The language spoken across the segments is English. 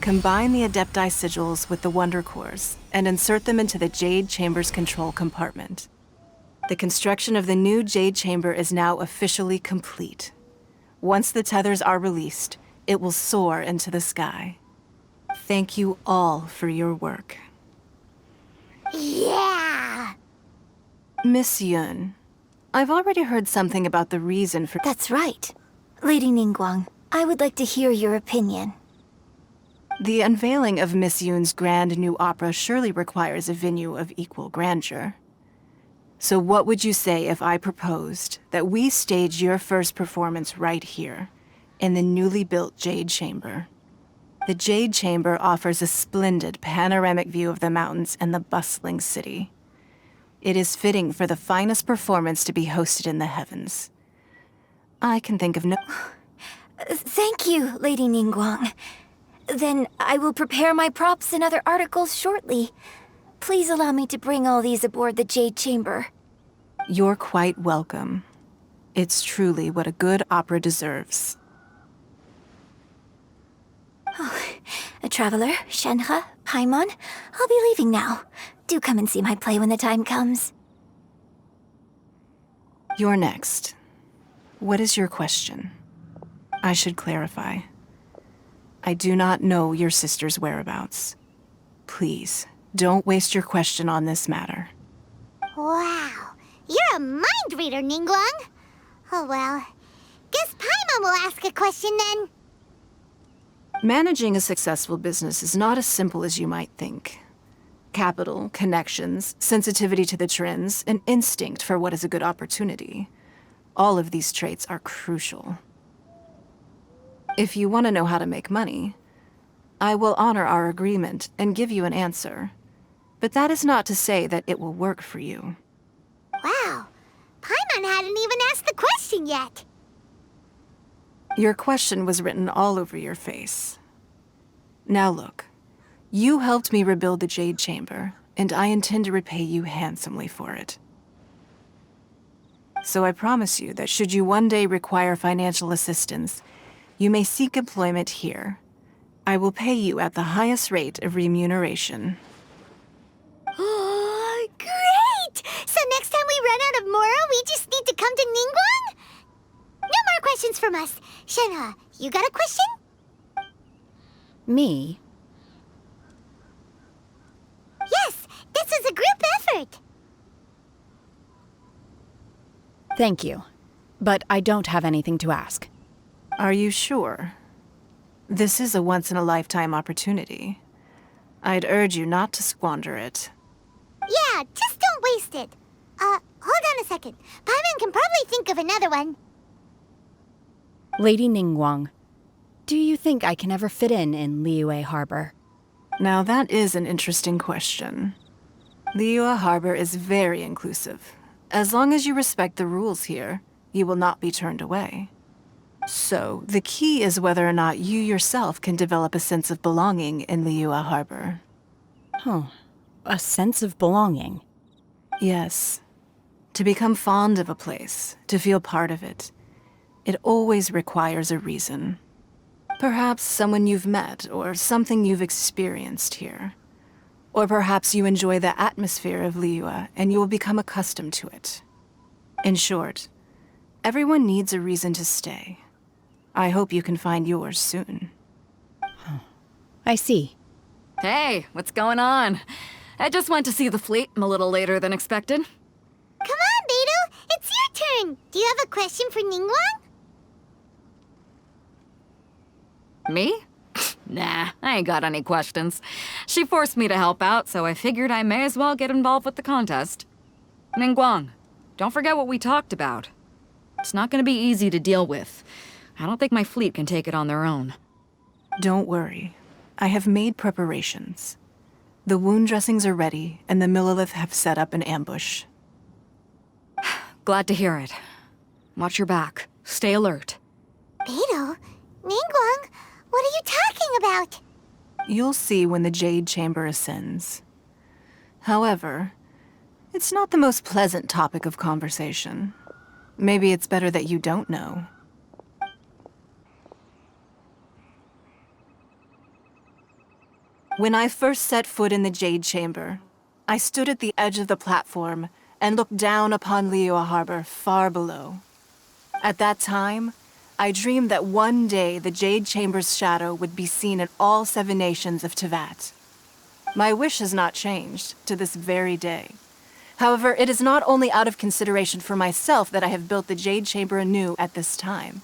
Combine the Adepti sigils with the Wonder Cores and insert them into the Jade Chamber's control compartment. The construction of the new Jade Chamber is now officially complete. Once the tethers are released, it will soar into the sky. Thank you all for your work. Yeah! Miss Yun, I've already heard something about the reason for— That's right. Lady Ningguang, I would like to hear your opinion. The unveiling of Miss Yun's grand new opera surely requires a venue of equal grandeur. So what would you say if I proposed that we stage your first performance right here, in the newly built Jade Chamber? The Jade Chamber offers a splendid panoramic view of the mountains and the bustling city. It is fitting for the finest performance to be hosted in the heavens. I can think of no— Thank you, Lady Ningguang. Then I will prepare my props and other articles shortly. Please allow me to bring all these aboard the Jade Chamber. You're quite welcome. It's truly what a good opera deserves. A traveler, Shenhe, Paimon, I'll be leaving now. Do come and see my play when the time comes. You're next. What is your question? I should clarify. I do not know your sister's whereabouts. Please, don't waste your question on this matter. Wow, you're a mind reader, Ningguang. Oh well, guess Paimon will ask a question then. Managing a successful business is not as simple as you might think. Capital, connections, sensitivity to the trends, and instinct for what is a good opportunity. All of these traits are crucial. If you want to know how to make money, I will honor our agreement and give you an answer. But that is not to say that it will work for you. Wow, Paimon hadn't even asked the question yet. Your question was written all over your face. Now look, you helped me rebuild the Jade Chamber, and I intend to repay you handsomely for it. So I promise you that should you one day require financial assistance, you may seek employment here. I will pay you at the highest rate of remuneration. Oh, great! So next time we run out of Moro, we just need to come to Ningguang? No more questions from us. Shenhe, you got a question? Me? Yes, this is a group effort. Thank you. But I don't have anything to ask. Are you sure? This is a once-in-a-lifetime opportunity. I'd urge you not to squander it. Yeah, just don't waste it. Hold on a second. Paimon can probably think of another one. Lady Ningguang, do you think I can ever fit in Liyue Harbor? Now that is an interesting question. Liyue Harbor is very inclusive. As long as you respect the rules here, you will not be turned away. So, the key is whether or not you yourself can develop a sense of belonging in Liyue Harbor. Oh, a sense of belonging. Yes. To become fond of a place, to feel part of it, it always requires a reason. Perhaps someone you've met, or something you've experienced here. Or perhaps you enjoy the atmosphere of Liyue, and you will become accustomed to it. In short, everyone needs a reason to stay. I hope you can find yours soon. I see. Hey, what's going on? I just went to see the fleet. I'm a little later than expected. Come on, Beidou, it's your turn. Do you have a question for Ningguang? Me? Nah, I ain't got any questions. She forced me to help out, so I figured I may as well get involved with the contest. Ningguang, don't forget what we talked about. It's not gonna be easy to deal with. I don't think my fleet can take it on their own. Don't worry. I have made preparations. The wound dressings are ready, and the Millilith have set up an ambush. Glad to hear it. Watch your back. Stay alert. Beidou, Ningguang, what are you talking about? You'll see when the Jade Chamber ascends. However, it's not the most pleasant topic of conversation. Maybe it's better that you don't know. When I first set foot in the Jade Chamber, I stood at the edge of the platform and looked down upon Liyue Harbor far below. At that time, I dreamed that one day the Jade Chamber's shadow would be seen in all 7 nations of Teyvat. My wish has not changed to this very day. However, it is not only out of consideration for myself that I have built the Jade Chamber anew at this time.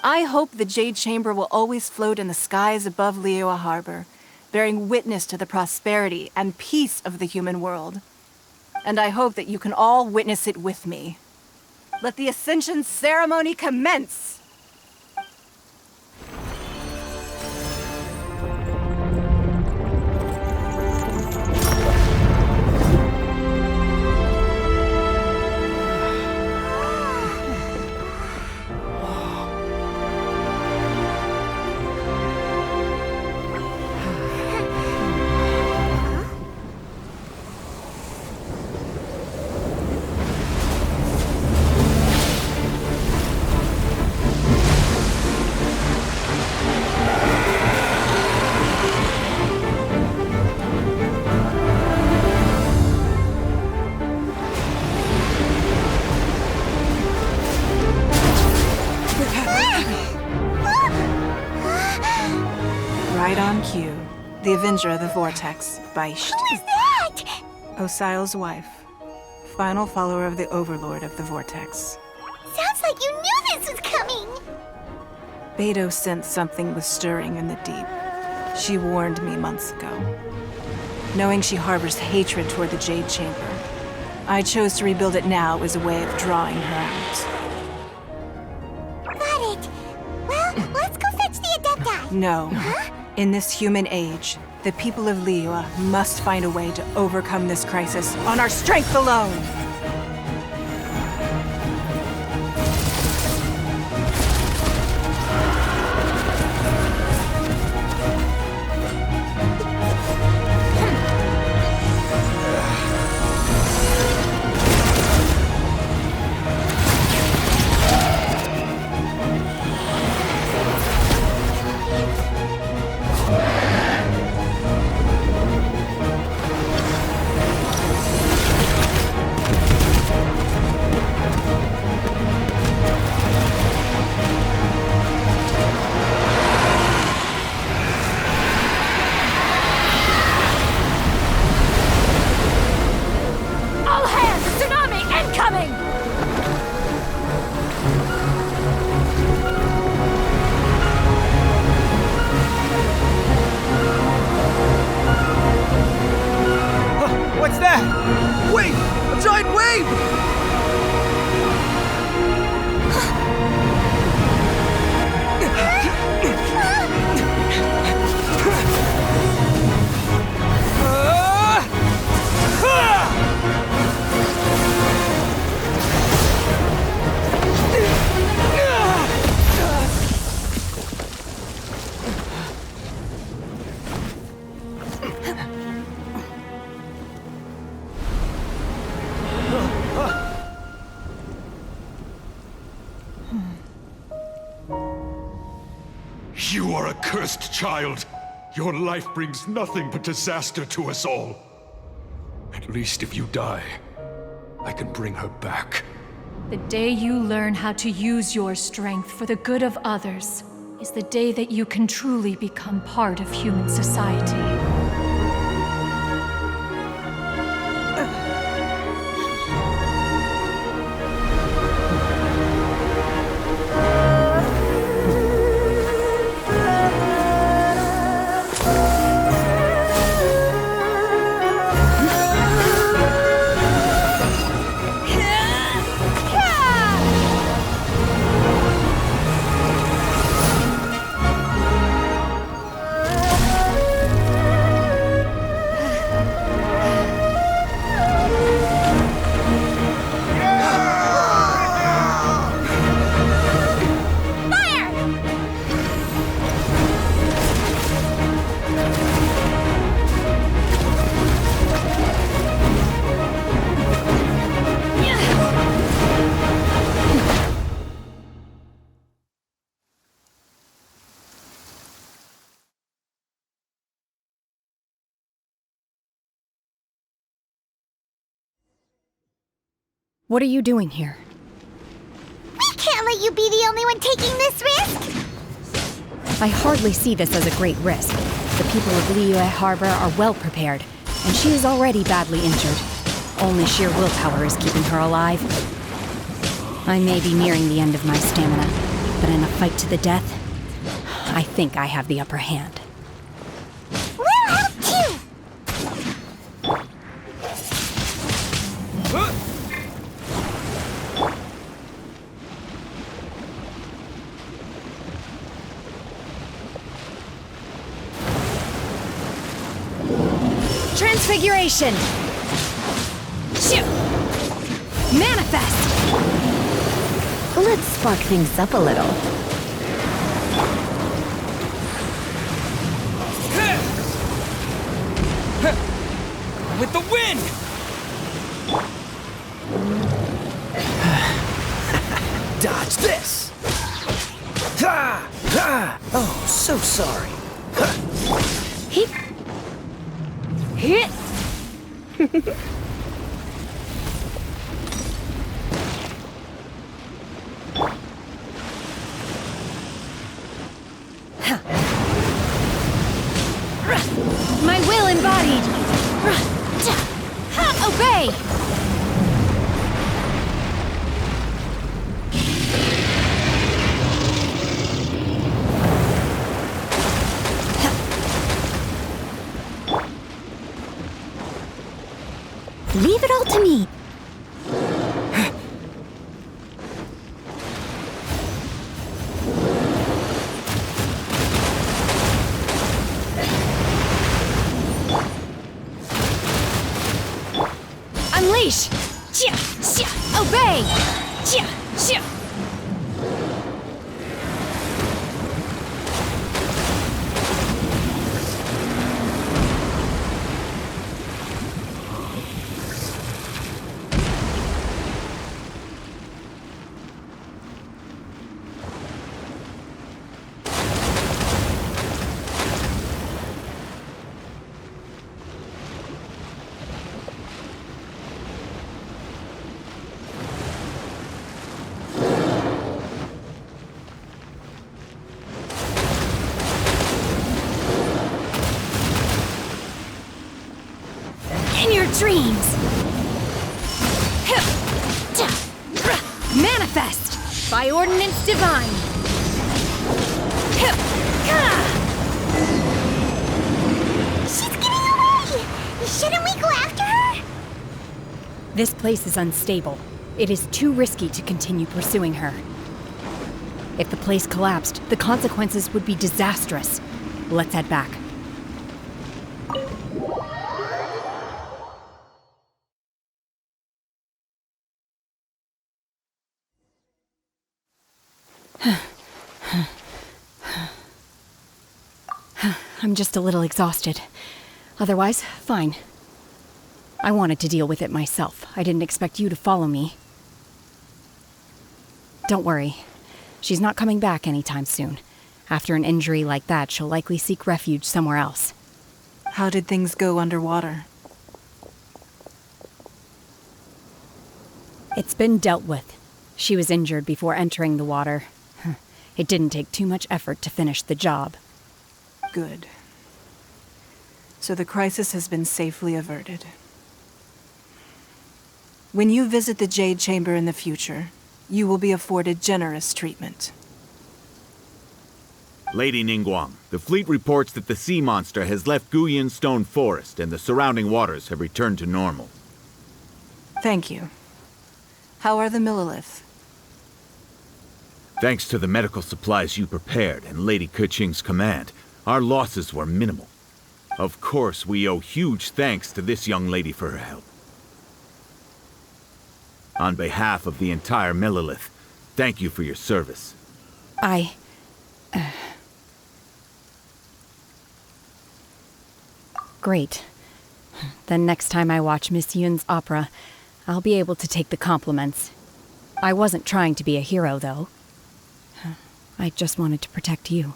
I hope the Jade Chamber will always float in the skies above Liyue Harbor, bearing witness to the prosperity and peace of the human world. And I hope that you can all witness it with me. Let the Ascension ceremony commence! Right on cue. The Avenger of the Vortex, Beisht. Who is that? Osial's wife. Final follower of the Overlord of the Vortex. Sounds like you knew this was coming! Beidou sensed something was stirring in the deep. She warned me months ago. Knowing she harbors hatred toward the Jade Chamber, I chose to rebuild it now as a way of drawing her out. Got it. Well, let's go fetch the Adepti. No. In this human age, the people of Liyue must find a way to overcome this crisis on our strength alone! All hands! Tsunami incoming! What's that? Wait! A giant wave! You are a cursed child. Your life brings nothing but disaster to us all. At least if you die, I can bring her back. The day you learn how to use your strength for the good of others is the day that you can truly become part of human society. What are you doing here? We can't let you be the only one taking this risk! I hardly see this as a great risk. The people of Liyue Harbor are well prepared, and she is already badly injured. Only sheer willpower is keeping her alive. I may be nearing the end of my stamina, but in a fight to the death, I think I have the upper hand. We'll help too! Transfiguration! Shoot! Manifest! Let's spark things up a little. With the wind! Dodge this! Ha! Ha! Oh, so sorry. Hit! Hit! My will embodied! Obey! Leave it all to me. Unleash! Obey! In your dreams! Manifest! By ordinance divine! She's getting away! Shouldn't we go after her? This place is unstable. It is too risky to continue pursuing her. If the place collapsed, the consequences would be disastrous. Let's head back. I'm just a little exhausted. Otherwise, fine. I wanted to deal with it myself. I didn't expect you to follow me. Don't worry. She's not coming back anytime soon. After an injury like that, she'll likely seek refuge somewhere else. How did things go underwater? It's been dealt with. She was injured before entering the water. It didn't take too much effort to finish the job. Good. So the crisis has been safely averted. When you visit the Jade Chamber in the future, you will be afforded generous treatment. Lady Ningguang, the fleet reports that the sea monster has left Guyan Stone Forest and the surrounding waters have returned to normal. Thank you. How are the Millilith? Thanks to the medical supplies you prepared and Lady Keqing's command, our losses were minimal. Of course, we owe huge thanks to this young lady for her help. On behalf of the entire Millilith, thank you for your service. Great. Then next time I watch Miss Yun's opera, I'll be able to take the compliments. I wasn't trying to be a hero, though. I just wanted to protect you.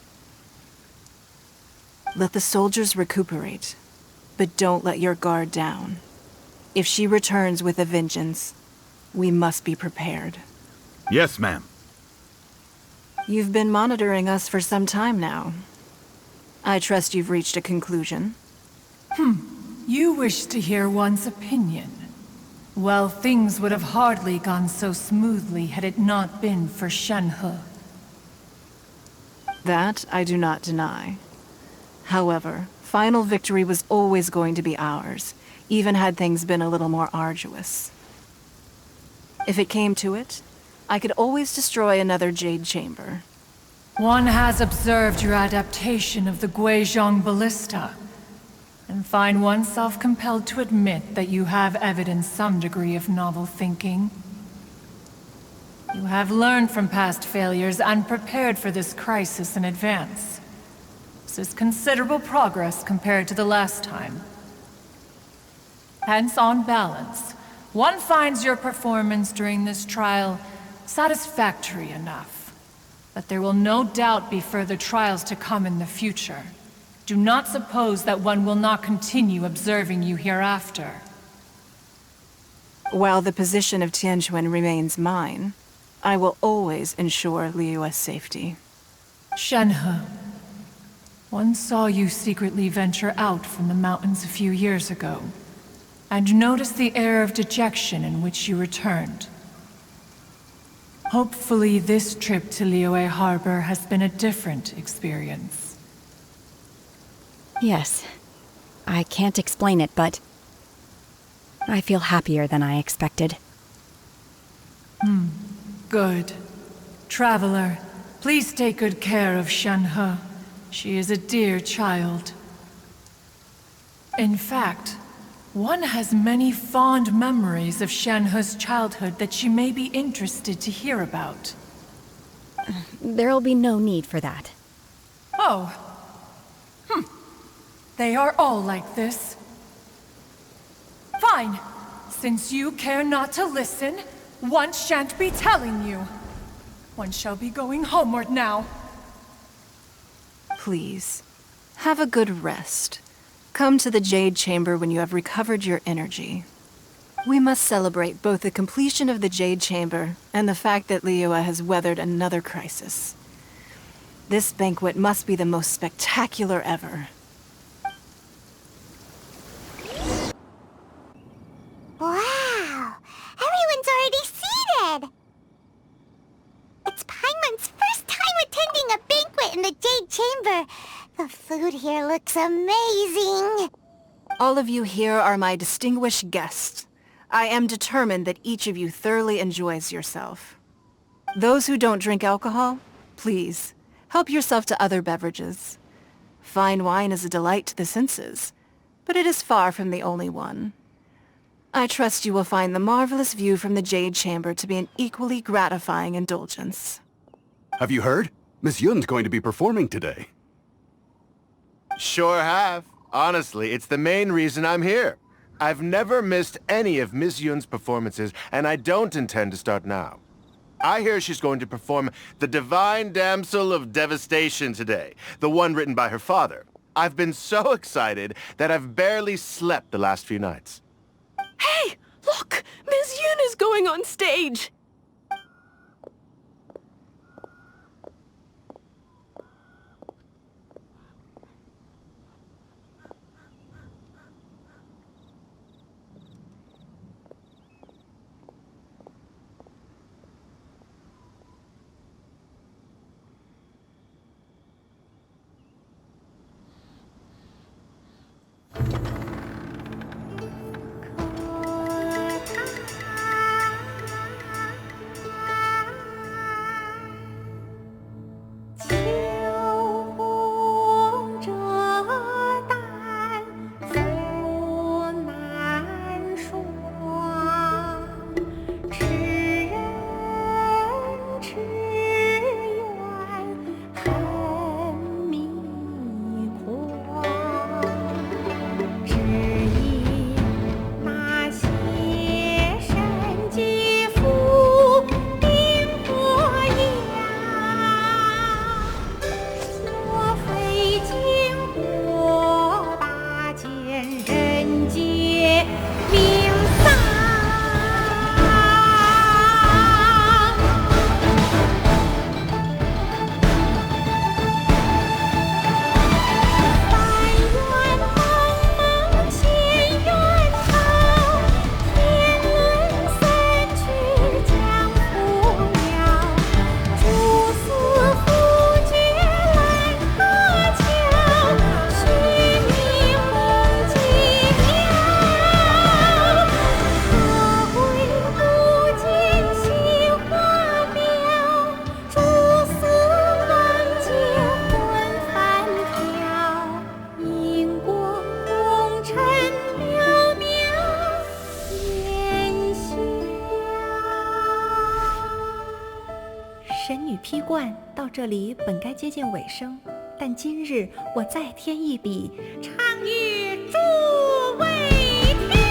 Let the soldiers recuperate, but don't let your guard down. If she returns with a vengeance, we must be prepared. Yes, ma'am. You've been monitoring us for some time now. I trust you've reached a conclusion. You wish to hear one's opinion. Well, things would have hardly gone so smoothly had it not been for Shenhe. That I do not deny. However, final victory was always going to be ours, even had things been a little more arduous. If it came to it, I could always destroy another Jade Chamber. One has observed your adaptation of the Guizhong Ballista, and find oneself compelled to admit that you have evidenced some degree of novel thinking. You have learned from past failures and prepared for this crisis in advance. This is considerable progress compared to the last time. Hence, on balance, one finds your performance during this trial satisfactory enough. But there will no doubt be further trials to come in the future. Do not suppose that one will not continue observing you hereafter. While the position of Tianquan remains mine, I will always ensure Liyue's safety. Shenhe, one saw you secretly venture out from the mountains a few years ago, and noticed the air of dejection in which you returned. Hopefully this trip to Liyue Harbor has been a different experience. Yes. I can't explain it, but I feel happier than I expected. Good. Traveler, please take good care of Shenhe. She is a dear child. In fact, one has many fond memories of Shenhe's childhood that she may be interested to hear about. There'll be no need for that. Oh. They are all like this. Fine. Since you care not to listen, one shan't be telling you. One shall be going homeward now. Please, have a good rest. Come to the Jade Chamber when you have recovered your energy. We must celebrate both the completion of the Jade Chamber and the fact that Liyue has weathered another crisis. This banquet must be the most spectacular ever. Wow! Everyone's already seated! It's Paimon's first time attending a banquet in the Jade Chamber. The food here looks amazing. All of you here are my distinguished guests. I am determined that each of you thoroughly enjoys yourself. Those who don't drink alcohol, please, help yourself to other beverages. Fine wine is a delight to the senses, but it is far from the only one. I trust you will find the marvelous view from the Jade Chamber to be an equally gratifying indulgence. Have you heard? Miss Yun's going to be performing today. Sure have. Honestly, it's the main reason I'm here. I've never missed any of Miss Yun's performances, and I don't intend to start now. I hear she's going to perform The Divine Damsel of Devastation today, the one written by her father. I've been so excited that I've barely slept the last few nights. Hey! Look! Miss Yun is going on stage! 这里本该接近尾声，但今日我再添一笔，唱与诸位听。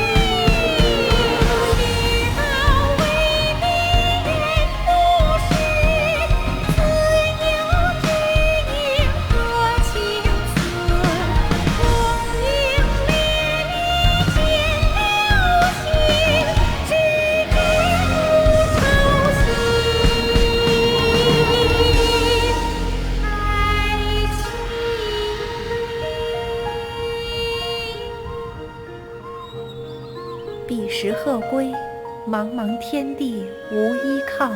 彼时鹤归，茫茫天地无依靠，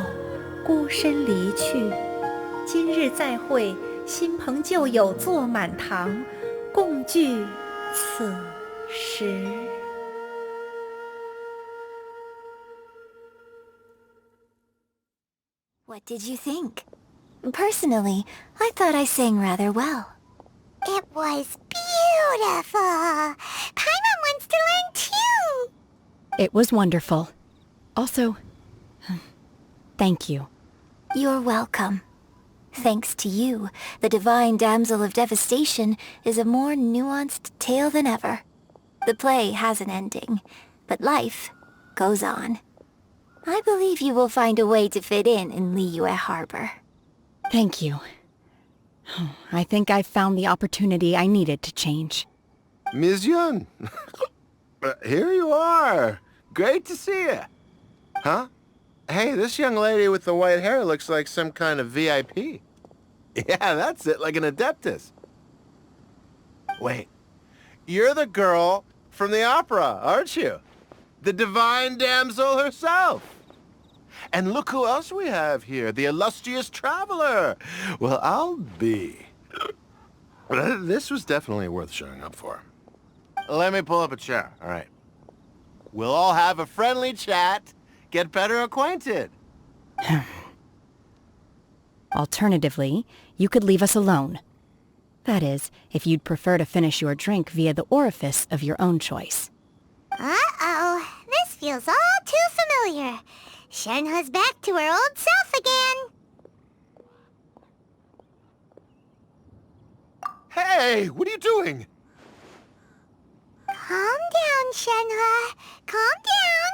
孤身离去。今日再会，新朋旧友坐满堂，共聚此时。What did you think? Personally, I thought I sang rather well. It was beautiful. Paimon wants to learn too. It was wonderful. Also, thank you. You're welcome. Thanks to you, the Divine Damsel of Devastation is a more nuanced tale than ever. The play has an ending, but life goes on. I believe you will find a way to fit in Liyue Harbor. Thank you. I think I've found the opportunity I needed to change. Ms. Yun, here you are. Great to see you. Huh? Hey, this young lady with the white hair looks like some kind of VIP. Yeah, that's it, like an Adeptus. Wait, you're the girl from the opera, aren't you? The Divine Damsel herself. And look who else we have here, the illustrious traveler. Well, I'll be. This was definitely worth showing up for. Let me pull up a chair, all right. We'll all have a friendly chat, get better acquainted. Alternatively, you could leave us alone. That is, if you'd prefer to finish your drink via the orifice of your own choice. Uh-oh. This feels all too familiar. Shenhe's back to her old self again. Hey, what are you doing? Calm down, Shenhe. Calm down.